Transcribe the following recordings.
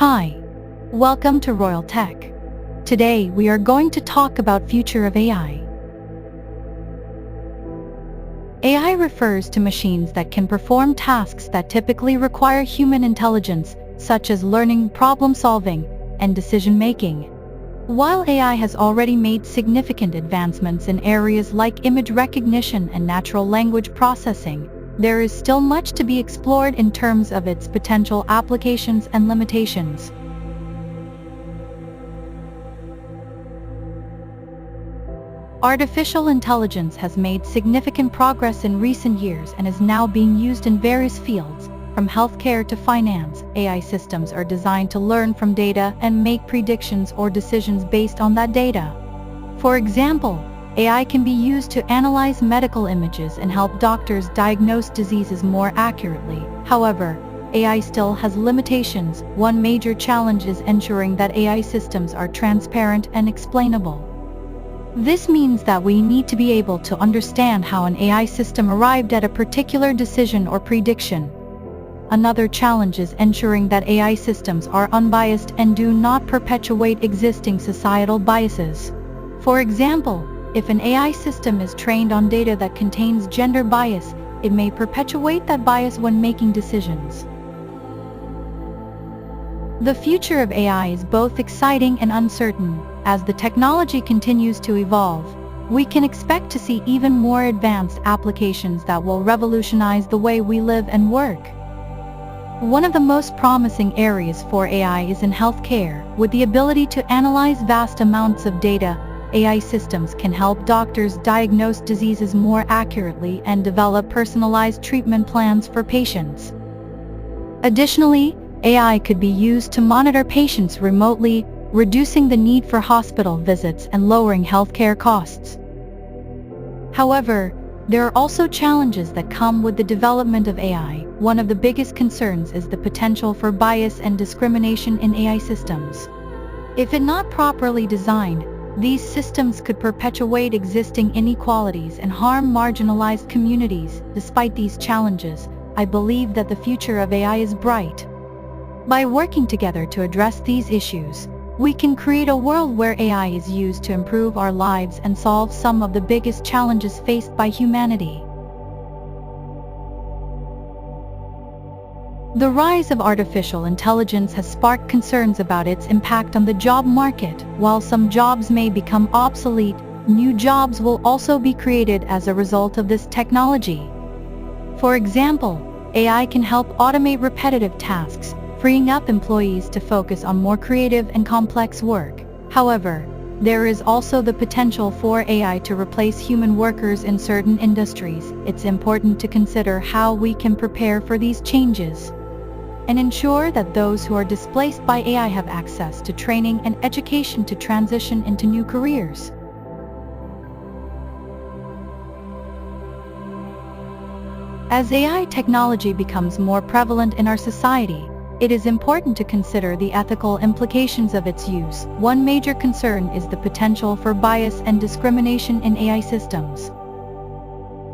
Hi, welcome to Royal Tech. Today we are going to talk about future of AI. AI refers to machines that can perform tasks that typically require human intelligence, such as learning, problem solving, and decision making. While AI has already made significant advancements in areas like image recognition and natural language processing, there is still much to be explored in terms of its potential applications and limitations. Artificial intelligence has made significant progress in recent years and is now being used in various fields. From healthcare to finance, AI systems are designed to learn from data and make predictions or decisions based on that data. For example, AI can be used to analyze medical images and help doctors diagnose diseases more accurately. However, AI still has limitations. One major challenge is ensuring that AI systems are transparent and explainable. This means that we need to be able to understand how an AI system arrived at a particular decision or prediction. Another challenge is ensuring that AI systems are unbiased and do not perpetuate existing societal biases. For example, if an AI system is trained on data that contains gender bias, it may perpetuate that bias when making decisions. The future of AI is both exciting and uncertain. As the technology continues to evolve, we can expect to see even more advanced applications that will revolutionize the way we live and work. One of the most promising areas for AI is in healthcare. With the ability to analyze vast amounts of data, AI systems can help doctors diagnose diseases more accurately and develop personalized treatment plans for patients. Additionally, AI could be used to monitor patients remotely, reducing the need for hospital visits and lowering healthcare costs. However, there are also challenges that come with the development of AI. One of the biggest concerns is the potential for bias and discrimination in AI systems. If not properly designed, these systems could perpetuate existing inequalities and harm marginalized communities. Despite these challenges, I believe that the future of AI is bright. By working together to address these issues, we can create a world where AI is used to improve our lives and solve some of the biggest challenges faced by humanity. The rise of artificial intelligence has sparked concerns about its impact on the job market. While some jobs may become obsolete, new jobs will also be created as a result of this technology. For example, AI can help automate repetitive tasks, freeing up employees to focus on more creative and complex work. However, there is also the potential for AI to replace human workers in certain industries. It's important to consider how we can prepare for these changes and ensure that those who are displaced by AI have access to training and education to transition into new careers. As AI technology becomes more prevalent in our society, it is important to consider the ethical implications of its use. One major concern is the potential for bias and discrimination in AI systems.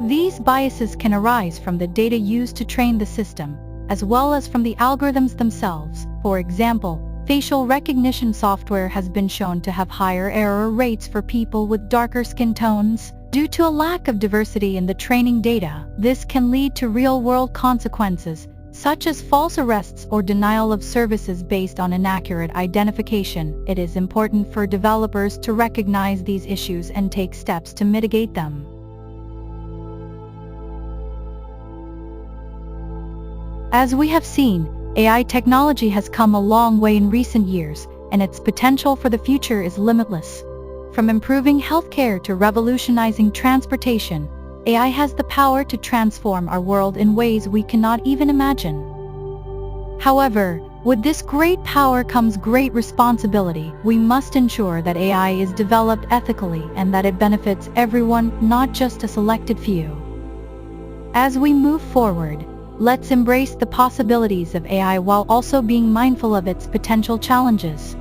These biases can arise from the data used to train the system, as well as from the algorithms themselves. For example, facial recognition software has been shown to have higher error rates for people with darker skin tones, due to a lack of diversity in the training data. This can lead to real-world consequences, such as false arrests or denial of services based on inaccurate identification. It is important for developers to recognize these issues and take steps to mitigate them. As we have seen, AI technology has come a long way in recent years, and its potential for the future is limitless. From improving healthcare to revolutionizing transportation, AI has the power to transform our world in ways we cannot even imagine. However, with this great power comes great responsibility. We must ensure that AI is developed ethically and that it benefits everyone, not just a selected few. As we move forward, let's embrace the possibilities of AI while also being mindful of its potential challenges.